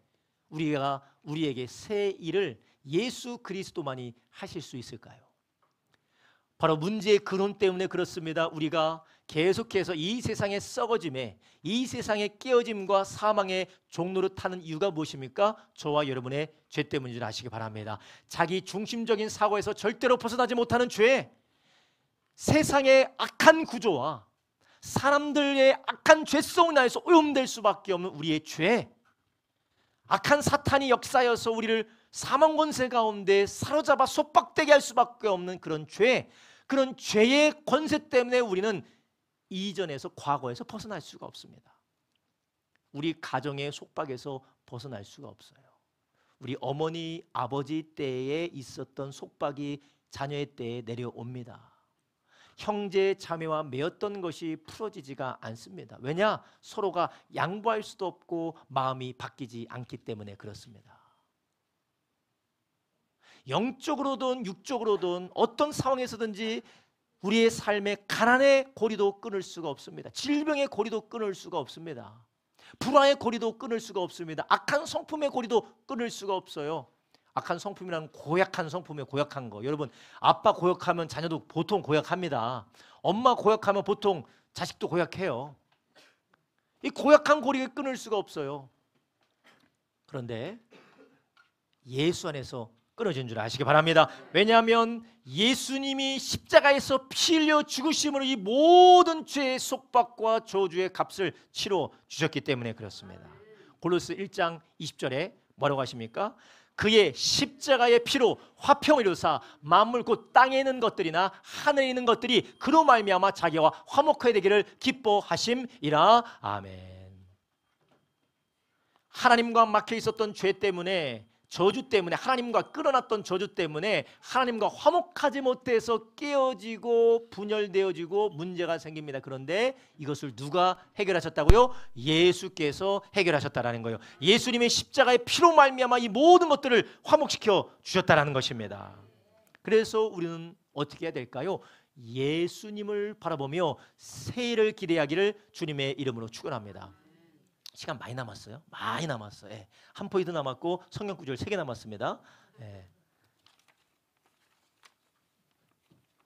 우리에게 새 일을 예수 그리스도만이 하실 수 있을까요? 바로 문제의 근원 때문에 그렇습니다. 우리가 계속해서 이 세상의 썩어짐에, 이 세상의 깨어짐과 사망의 종로를 타는 이유가 무엇입니까? 저와 여러분의 죄 때문인 줄 아시기 바랍니다. 자기 중심적인 사고에서 절대로 벗어나지 못하는 죄, 세상의 악한 구조와 사람들의 악한 죄성 나에서 오염될 수밖에 없는 우리의 죄, 악한 사탄이 역사여서 우리를 사망 권세 가운데 사로잡아 속박되게 할 수밖에 없는 그런 죄, 그런 죄의 권세 때문에 우리는 이전에서 과거에서 벗어날 수가 없습니다. 우리 가정의 속박에서 벗어날 수가 없어요. 우리 어머니 아버지 때에 있었던 속박이 자녀의 때에 내려옵니다. 형제 자매와 매였던 것이 풀어지지가 않습니다. 왜냐? 서로가 양보할 수도 없고 마음이 바뀌지 않기 때문에 그렇습니다. 영적으로든 육적으로든 어떤 상황에서든지 우리의 삶의 가난의 고리도 끊을 수가 없습니다. 질병의 고리도 끊을 수가 없습니다. 불화의 고리도 끊을 수가 없습니다. 악한 성품의 고리도 끊을 수가 없어요. 악한 성품이란 고약한 성품에 고약한 거. 여러분, 아빠 고약하면 자녀도 보통 고약합니다. 엄마 고약하면 보통 자식도 고약해요. 이 고약한 고리를 끊을 수가 없어요. 그런데 예수 안에서 끊어진 줄 아시기 바랍니다. 왜냐하면 예수님이 십자가에서 피 흘려 죽으심으로 이 모든 죄의 속박과 저주의 값을 치러 주셨기 때문에 그렇습니다. 골로새 1장 20절에 뭐라고 하십니까? 그의 십자가의 피로 화평을 이루사 만물 곧 땅에 있는 것들이나 하늘에 있는 것들이 그로 말미암아 자기와 화목하게 되기를 기뻐하심이라. 아멘. 하나님과 막혀 있었던 죄 때문에, 저주 때문에, 하나님과 끌어놨던 저주 때문에 하나님과 화목하지 못해서 깨어지고 분열되어지고 문제가 생깁니다. 그런데 이것을 누가 해결하셨다고요? 예수께서 해결하셨다라는 거예요. 예수님의 십자가의 피로 말미암아 이 모든 것들을 화목시켜 주셨다라는 것입니다. 그래서 우리는 어떻게 해야 될까요? 예수님을 바라보며 새해를 기대하기를 주님의 이름으로 축원합니다. 시간 많이 남았어요. 많이 남았어요. 예. 한 포인트 남았고 성경 구절 3개 남았습니다. 예.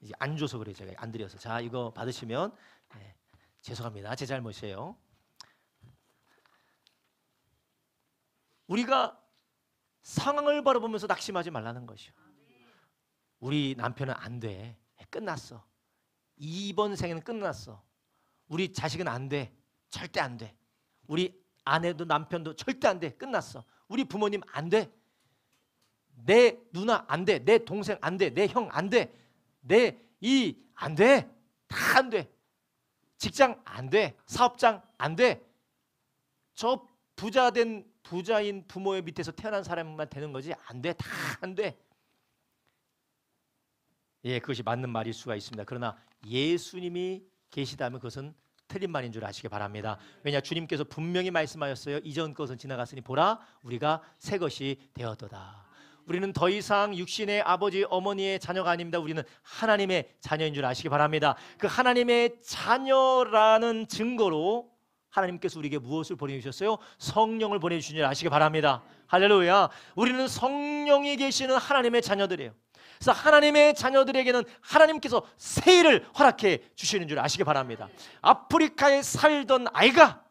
이제 안 줘서 그래요. 제가 안 드려서. 자, 이거 받으시면 예. 죄송합니다. 제 잘못이에요. 우리가 상황을 바라보면서 낙심하지 말라는 것이요. 우리 남편은 안 돼. 끝났어. 이번 생에는 끝났어. 우리 자식은 안 돼. 절대 안 돼. 우리 아내도 남편도 절대 안 돼. 끝났어. 우리 부모님 안 돼. 내 누나 안 돼. 내 동생 안 돼. 내 형 안 돼. 내 이 안 돼. 다 안 돼. 직장 안 돼. 사업장 안 돼. 저 부자인 부모의 밑에서 태어난 사람만 되는 거지. 안 돼. 다 안 돼. 예, 그것이 맞는 말일 수가 있습니다. 그러나 예수님이 계시다면 그것은 틀린 말인 줄 아시기 바랍니다. 왜냐, 주님께서 분명히 말씀하셨어요. 이전 것은 지나갔으니 보라 우리가 새 것이 되었도다. 우리는 더 이상 육신의 아버지 어머니의 자녀가 아닙니다. 우리는 하나님의 자녀인 줄 아시기 바랍니다. 그 하나님의 자녀라는 증거로 하나님께서 우리에게 무엇을 보내주셨어요? 성령을 보내주신 줄 아시기 바랍니다. 할렐루야. 우리는 성령이 계시는 하나님의 자녀들이에요. 그래서 하나님의 자녀들에게는 하나님께서 새해를 허락해 주시는 줄 아시기 바랍니다. 아프리카에 살던 아이가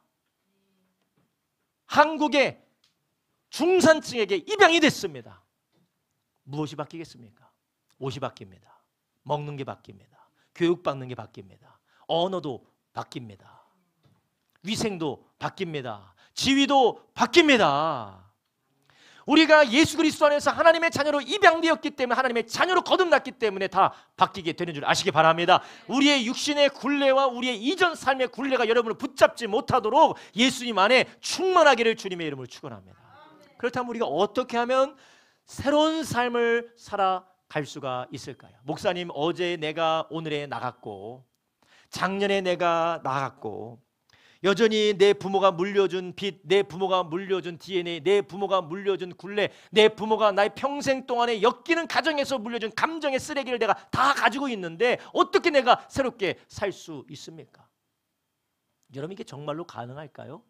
한국의 중산층에게 입양이 됐습니다. 무엇이 바뀌겠습니까? 옷이 바뀝니다. 먹는 게 바뀝니다. 교육받는 게 바뀝니다. 언어도 바뀝니다. 위생도 바뀝니다. 지위도 바뀝니다. 우리가 예수 그리스도 안에서 하나님의 자녀로 입양되었기 때문에, 하나님의 자녀로 거듭났기 때문에 다 바뀌게 되는 줄 아시기 바랍니다. 우리의 육신의 굴레와 우리의 이전 삶의 굴레가 여러분을 붙잡지 못하도록 예수님 안에 충만하기를 주님의 이름으로 축원합니다. 그렇다면 우리가 어떻게 하면 새로운 삶을 살아갈 수가 있을까요? 목사님, 어제 내가 오늘에 나갔고 작년에 내가 나갔고 여전히 내 부모가 물려준 빚, 내 부모가 물려준 DNA, 내 부모가 물려준 굴레, 내 부모가 나의 평생 동안에 엮이는 가정에서 물려준 감정의 쓰레기를 내가 다 가지고 있는데 어떻게 내가 새롭게 살 수 있습니까? 여러분, 이게 정말로 가능할까요?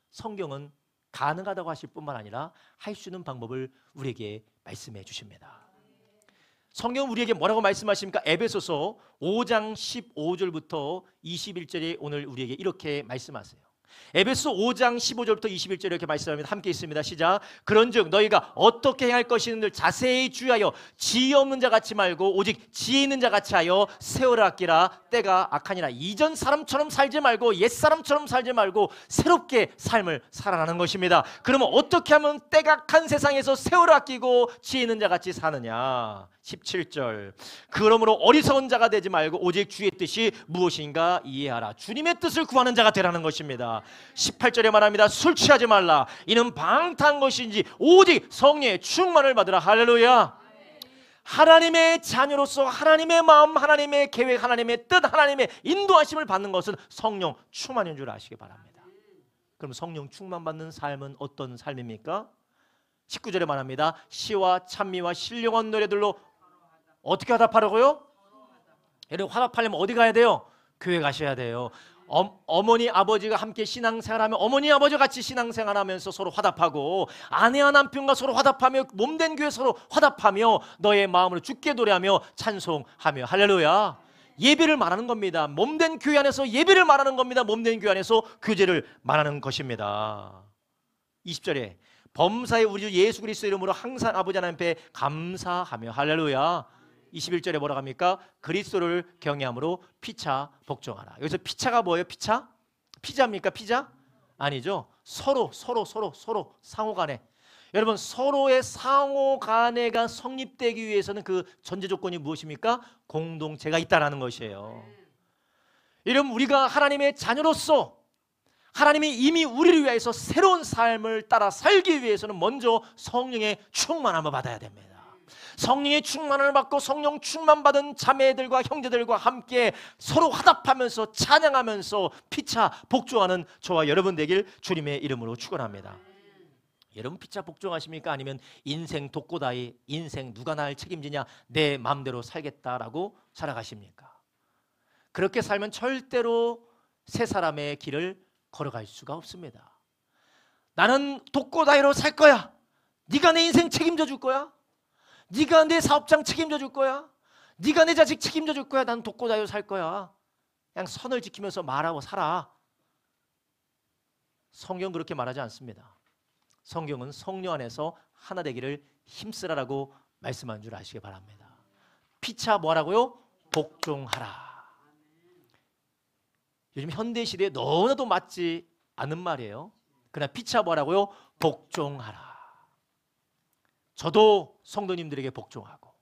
성경은 가능하다고 하실 뿐만 아니라 할 수 있는 방법을 우리에게 말씀해 주십니다. 성경은 우리에게 뭐라고 말씀하십니까? 에베소서 5장 15절부터 21절에 오늘 우리에게 이렇게 말씀하세요. 에베소 5장 15절부터 21절 이렇게 말씀합니다. 함께 있습니다. 시작. 그런즉 너희가 어떻게 행할 것인들 자세히 주의하여 지혜 없는 자 같이 말고 오직 지혜 있는 자 같이 하여 세월을 아끼라. 때가 악하니라. 이전 사람처럼 살지 말고 옛 사람처럼 살지 말고 새롭게 삶을 살아가는 것입니다. 그러면 어떻게 하면 때가 악한 세상에서 세월을 아끼고 지혜 있는 자 같이 사느냐? 17절. 그러므로 어리석은 자가 되지 말고 오직 주의 뜻이 무엇인가 이해하라. 주님의 뜻을 구하는 자가 되라는 것입니다. 18절에 말합니다. 술 취하지 말라. 이는 방탕한 것인지 오직 성령의 충만을 받으라. 할렐루야. 하나님의 자녀로서 하나님의 마음, 하나님의 계획, 하나님의 뜻, 하나님의 인도하심을 받는 것은 성령 충만인 줄 아시기 바랍니다. 그럼 성령 충만 받는 삶은 어떤 삶입니까? 19절에 말합니다. 시와 찬미와 신령한 노래들로 어떻게 화답하라고요? 여러분, 화답하려면 어디 가야 돼요? 교회 가셔야 돼요. 어머니 아버지가 함께 신앙생활하면 어머니 아버지 같이 신앙생활하면서 서로 화답하고, 아내와 남편과 서로 화답하며 몸된 교회 서로 화답하며 너의 마음으로 주께 노래하며 찬송하며. 할렐루야. 예배를 말하는 겁니다. 몸된 교회 안에서 예배를 말하는 겁니다. 몸된 교회 안에서 교제를 말하는 것입니다. 20절에 범사에 우리 주 예수 그리스도 이름으로 항상 아버지 하나님 앞에 감사하며. 할렐루야. 21절에 뭐라고 합니까? 그리스도를 경외함으로 피차 복종하라. 여기서 피차가 뭐예요? 피차? 피자입니까? 피자? 아니죠. 서로 상호간에. 여러분, 서로의 상호 간에가 성립되기 위해서는 그 전제 조건이 무엇입니까? 공동체가 있다라는 것이에요. 여러분, 우리가 하나님의 자녀로서 하나님이 이미 우리를 위해서 새로운 삶을 따라 살기 위해서는 먼저 성령의 충만함을 받아야 됩니다. 성령의 충만을 받고 성령 충만받은 자매들과 형제들과 함께 서로 화답하면서 찬양하면서 피차 복종하는 저와 여러분 되길 주님의 이름으로 축원합니다. 여러분, 피차 복종하십니까? 아니면 인생 독고다이, 인생 누가 날 책임지냐, 내 마음대로 살겠다라고 살아가십니까? 그렇게 살면 절대로 새 사람의 길을 걸어갈 수가 없습니다. 나는 독고다이로 살 거야. 네가 내 인생 책임져 줄 거야. 네가 내 사업장 책임져 줄 거야. 네가 내 자식 책임져 줄 거야. 난 독고다이로 살 거야. 그냥 선을 지키면서 말하고 살아. 성경 그렇게 말하지 않습니다. 성경은 성령 안에서 하나 되기를 힘쓰라라고 말씀한 줄 아시기 바랍니다. 피차 뭐라고요? 복종하라. 요즘 현대시대에 너무나도 맞지 않는 말이에요. 그러나 피차 뭐라고요? 복종하라. 저도 성도님들에게 복종하고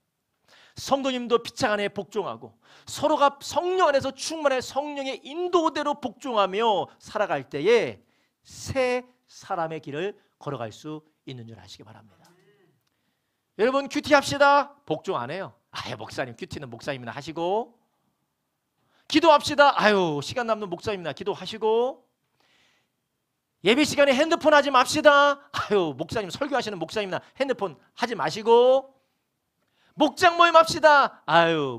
성도님도 피차 안에 복종하고 서로가 성령 안에서 충만해 성령의 인도대로 복종하며 살아갈 때에 새 사람의 길을 걸어갈 수 있는 줄 아시기 바랍니다. 여러분, 큐티 합시다. 복종 안 해요. 목사님, 큐티는 목사님이나 하시고, 기도합시다. 시간 남는 목사님이나 기도하시고, 예배 시간에 핸드폰 하지 맙시다. 목사님, 설교하시는 목사님이나 핸드폰 하지 마시고, 목장 모임 합시다.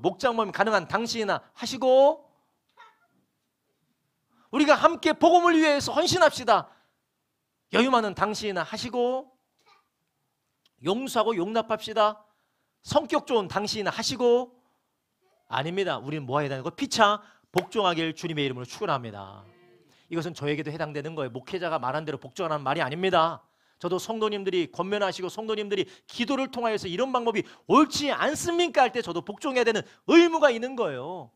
목장 모임 가능한 당신이나 하시고, 우리가 함께 복음을 위해서 헌신합시다. 여유 많은 당신이나 하시고, 용서하고 용납합시다. 성격 좋은 당신이나 하시고. 아닙니다. 우리는 뭐 해야 되는 거? 피차 복종하길 주님의 이름으로 축원합니다. 이것은 저에게도 해당되는 거예요. 목회자가 말한 대로 복종하라는 말이 아닙니다. 저도 성도님들이 권면하시고 성도님들이 기도를 통하여서 이런 방법이 옳지 않습니까? 할 때 저도 복종해야 되는 의무가 있는 거예요.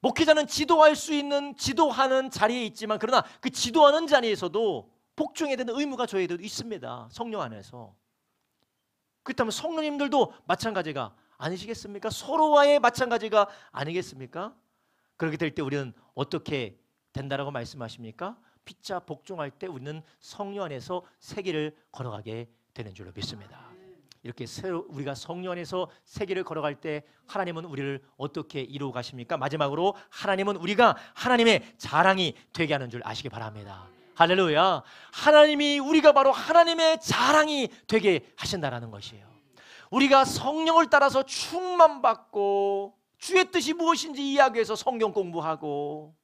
목회자는 지도할 수 있는 지도하는 자리에 있지만, 그러나 그 지도하는 자리에서도 복종해야 되는 의무가 저에게도 있습니다. 성령 안에서. 그렇다면 성도님들도 마찬가지가 아니시겠습니까? 서로와의 마찬가지가 아니겠습니까? 그렇게 될 때 우리는 어떻게 된다라고 말씀하십니까? 피차 복종할 때 우리는 성령 안에서 새 길을 걸어가게 되는 줄로 믿습니다. 이렇게 우리가 성령 안에서 새 길을 걸어갈 때 하나님은 우리를 어떻게 이루어 가십니까? 마지막으로 하나님은 우리가 하나님의 자랑이 되게 하는 줄 아시기 바랍니다. 할렐루야. 하나님이 우리가 바로 하나님의 자랑이 되게 하신다라는 것이에요. 우리가 성령을 따라서 충만받고 주의 뜻이 무엇인지 이해하기 위해서 성경 공부하고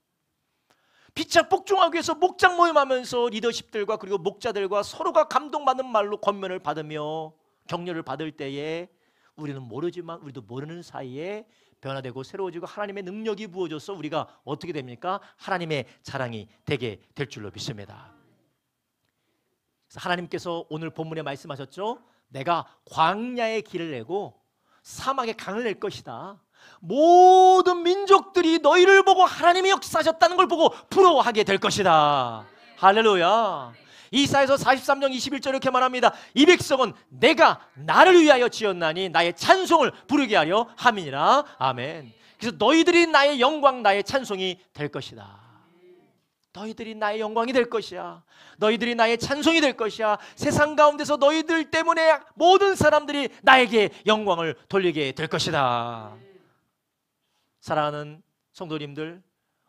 피차 복종하기 위해서 목장 모임하면서 리더십들과 그리고 목자들과 서로가 감동받는 말로 권면을 받으며 격려를 받을 때에 우리는 모르지만 우리도 모르는 사이에 변화되고 새로워지고 하나님의 능력이 부어져서 우리가 어떻게 됩니까? 하나님의 자랑이 되게 될 줄로 믿습니다. 그래서 하나님께서 오늘 본문에 말씀하셨죠. 내가 광야의 길을 내고 사막의 강을 낼 것이다. 모든 민족들이 너희를 보고 하나님이 역사하셨다는 걸 보고 부러워하게 될 것이다. 할렐루야. 이사야서 43장 21절 이렇게 말합니다. 이 백성은 내가 나를 위하여 지었나니 나의 찬송을 부르게 하려 함이니라. 아멘. 그래서 너희들이 나의 영광, 나의 찬송이 될 것이다. 너희들이 나의 영광이 될 것이야. 너희들이 나의 찬송이 될 것이야. 세상 가운데서 너희들 때문에 모든 사람들이 나에게 영광을 돌리게 될 것이다. 사랑하는 성도님들,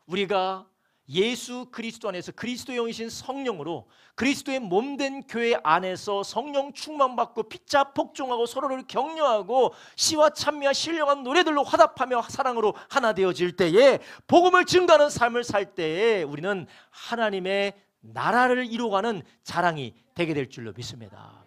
우리가 예수 그리스도 안에서 그리스도의 영이신 성령으로 그리스도의 몸된 교회 안에서 성령 충만받고 피차 복종하고 서로를 격려하고 시와 찬미와 신령한 노래들로 화답하며 사랑으로 하나 되어질 때에 복음을 증거하는 삶을 살 때에 우리는 하나님의 나라를 이루어가는 자랑이 되게 될 줄로 믿습니다.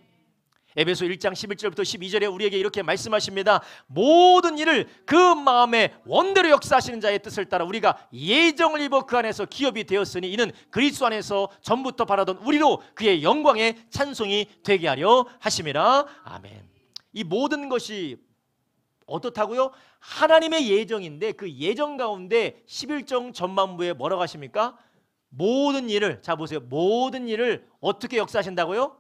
에베소 1장 11절부터 12절에 우리에게 이렇게 말씀하십니다. 모든 일을 그 마음에 원대로 역사하시는 자의 뜻을 따라 우리가 예정을 입어 그 안에서 기업이 되었으니 이는 그리스도 안에서 전부터 바라던 우리로 그의 영광의 찬송이 되게 하려 하심이라. 아멘. 이 모든 것이 어떻다고요? 하나님의 예정인데 그 예정 가운데 11정 전반부에 뭐라고 하십니까? 모든 일을, 자 보세요. 모든 일을 어떻게 역사하신다고요?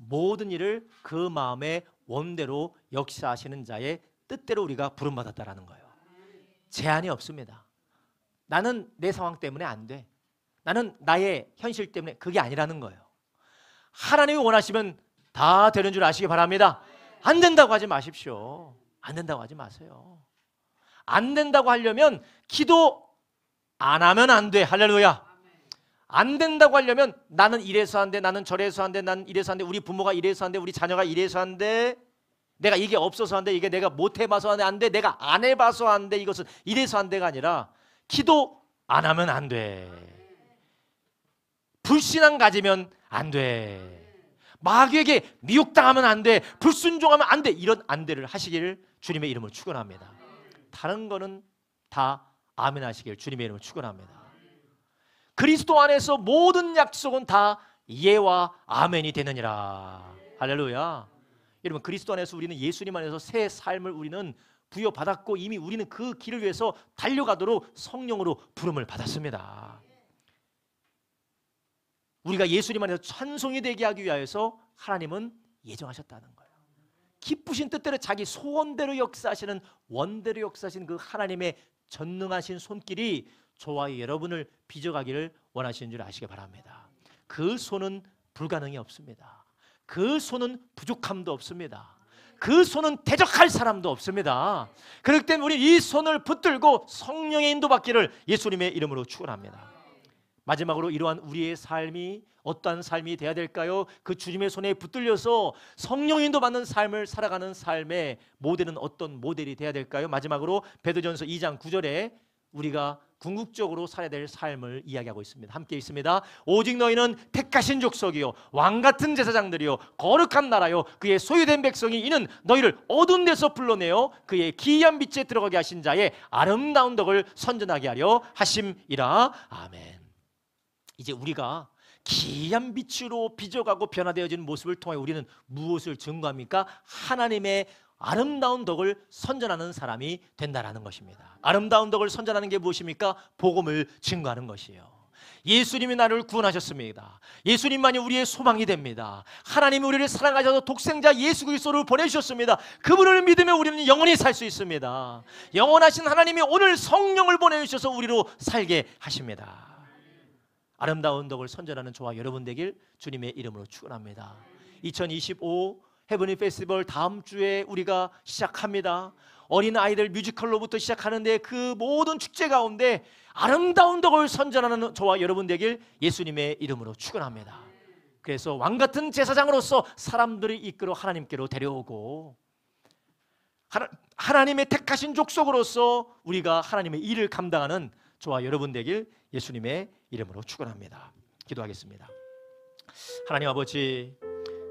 모든 일을 그 마음의 원대로 역사하시는 자의 뜻대로 우리가 부름받았다라는 거예요. 제한이 없습니다. 나는 내 상황 때문에 안 돼. 나는 나의 현실 때문에, 그게 아니라는 거예요. 하나님이 원하시면 다 되는 줄 아시기 바랍니다. 안 된다고 하지 마십시오. 안 된다고 하지 마세요. 안 된다고 하려면 기도 안 하면 안 돼. 할렐루야. 안 된다고 하려면 나는 이래서 안 돼, 나는 저래서 안 돼, 나는 이래서 안 돼, 우리 부모가 이래서 안 돼, 우리 자녀가 이래서 안 돼, 내가 이게 없어서 안 돼, 이게 내가 못 해봐서 안 돼, 내가 안 해봐서 안 돼, 이것은 이래서 안 돼가 아니라 기도 안 하면 안 돼. 불신앙 가지면 안 돼. 마귀에게 미혹당하면 안 돼. 불순종하면 안 돼. 이런 안 돼를 하시기를 주님의 이름으로 축원합니다. 다른 거는 다 아멘 하시길 주님의 이름으로 축원합니다. 그리스도 안에서 모든 약속은 다 예와 아멘이 되느니라. 할렐루야. 여러분, 그리스도 안에서 우리는 예수님 안에서 새 삶을 우리는 부여받았고 이미 우리는 그 길을 위해서 달려가도록 성령으로 부름을 받았습니다. 우리가 예수님 안에서 찬송이 되게 하기 위하여서 하나님은 예정하셨다는 거예요. 기쁘신 뜻대로 자기 소원대로 역사하시는, 원대로 역사하시는 그 하나님의 전능하신 손길이 저와 여러분을 빚어가기를 원하시는 줄 아시기 바랍니다. 그 손은 불가능이 없습니다. 그 손은 부족함도 없습니다. 그 손은 대적할 사람도 없습니다. 그렇기 때문에 우리 이 손을 붙들고 성령의 인도받기를 예수님의 이름으로 축원합니다. 마지막으로 이러한 우리의 삶이 어떠한 삶이 돼야 될까요? 그 주님의 손에 붙들려서 성령 인도받는 삶을 살아가는 삶의 모델은 어떤 모델이 돼야 될까요? 마지막으로 베드로전서 2장 9절에 우리가 궁극적으로 살아야 될 삶을 이야기하고 있습니다. 함께 있습니다. 오직 너희는 택하신 족속이요 왕같은 제사장들이요 거룩한 나라요 그의 소유된 백성이, 이는 너희를 어두운 데서 불러내어 그의 기이한 빛에 들어가게 하신 자의 아름다운 덕을 선전하게 하려 하심이라. 아멘. 이제 우리가 기이한 빛으로 빚어가고 변화되어지는 모습을 통해 우리는 무엇을 증거합니까? 하나님의 아름다운 덕을 선전하는 사람이 된다라는 것입니다. 아름다운 덕을 선전하는 게 무엇입니까? 복음을 증거하는 것이에요. 예수님이 나를 구원하셨습니다. 예수님만이 우리의 소망이 됩니다. 하나님이 우리를 사랑하셔서 독생자 예수 그리스도를 보내주셨습니다. 그분을 믿으면 우리는 영원히 살 수 있습니다. 영원하신 하나님이 오늘 성령을 보내주셔서 우리로 살게 하십니다. 아름다운 덕을 선전하는 저와 여러분 되길 주님의 이름으로 축원합니다. 2025 헤브니 페스티벌 다음 주에 우리가 시작합니다. 어린아이들 뮤지컬로부터 시작하는데 그 모든 축제 가운데 아름다운 덕을 선전하는 저와 여러분 되길 예수님의 이름으로 축원합니다. 그래서 왕같은 제사장으로서 사람들을 이끌어 하나님께로 데려오고 하나님의 택하신 족속으로서 우리가 하나님의 일을 감당하는 저와 여러분 되길 예수님의 이름으로 축원합니다. 기도하겠습니다. 하나님 아버지,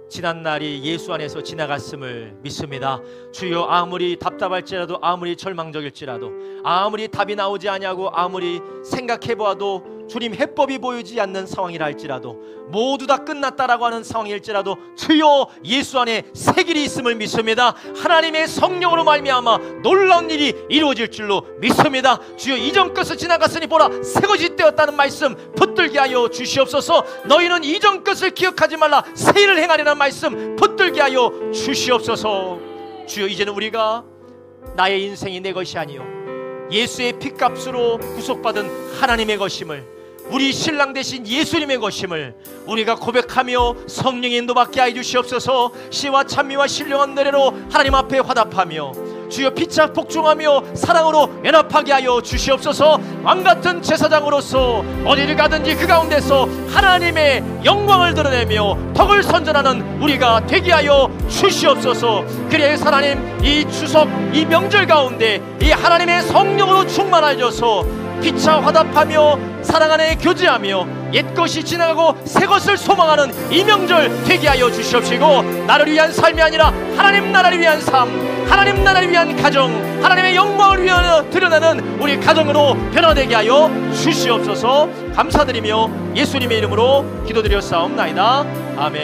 지난 날이 예수 안에서 지나갔음을 믿습니다. 주여, 아무리 답답할지라도, 아무리 절망적일지라도, 아무리 답이 나오지 아니하고 아무리 생각해보아도 주님 해법이 보이지 않는 상황이라 할지라도, 모두 다 끝났다라고 하는 상황일지라도 주여 예수 안에 새 길이 있음을 믿습니다. 하나님의 성령으로 말미암아 놀라운 일이 이루어질 줄로 믿습니다. 주여, 이전 것을 지나갔으니 보라 새 것이 되었다는 말씀 붙들게 하여 주시옵소서. 너희는 이전 것을 기억하지 말라 새 일을 행하리라는 말씀 붙들게 하여 주시옵소서. 주여, 이제는 우리가 나의 인생이 내 것이 아니요 예수의 피값으로 구속받은 하나님의 것임을, 우리 신랑 되신 예수님의 것임을 우리가 고백하며 성령의 인도받게 하여 주시옵소서. 시와 찬미와 신령한 노래로 하나님 앞에 화답하며 주여 피차 복종하며 사랑으로 연합하게 하여 주시옵소서. 왕같은 제사장으로서 어디를 가든지 그 가운데서 하나님의 영광을 드러내며 덕을 선전하는 우리가 되게 하여 주시옵소서. 그래서 하나님, 이 추석 이 명절 가운데 이 하나님의 성령으로 충만하여서 피차 화답하며 사랑 안에 교제하며 옛것이 지나가고 새것을 소망하는 이 명절 되게 하여 주시옵시고, 나를 위한 삶이 아니라 하나님 나라를 위한 삶, 하나님 나라를 위한 가정, 하나님의 영광을 위하여 드러나는 우리 가정으로 변화되게 하여 주시옵소서. 감사드리며 예수님의 이름으로 기도드렸사옵나이다. 아멘.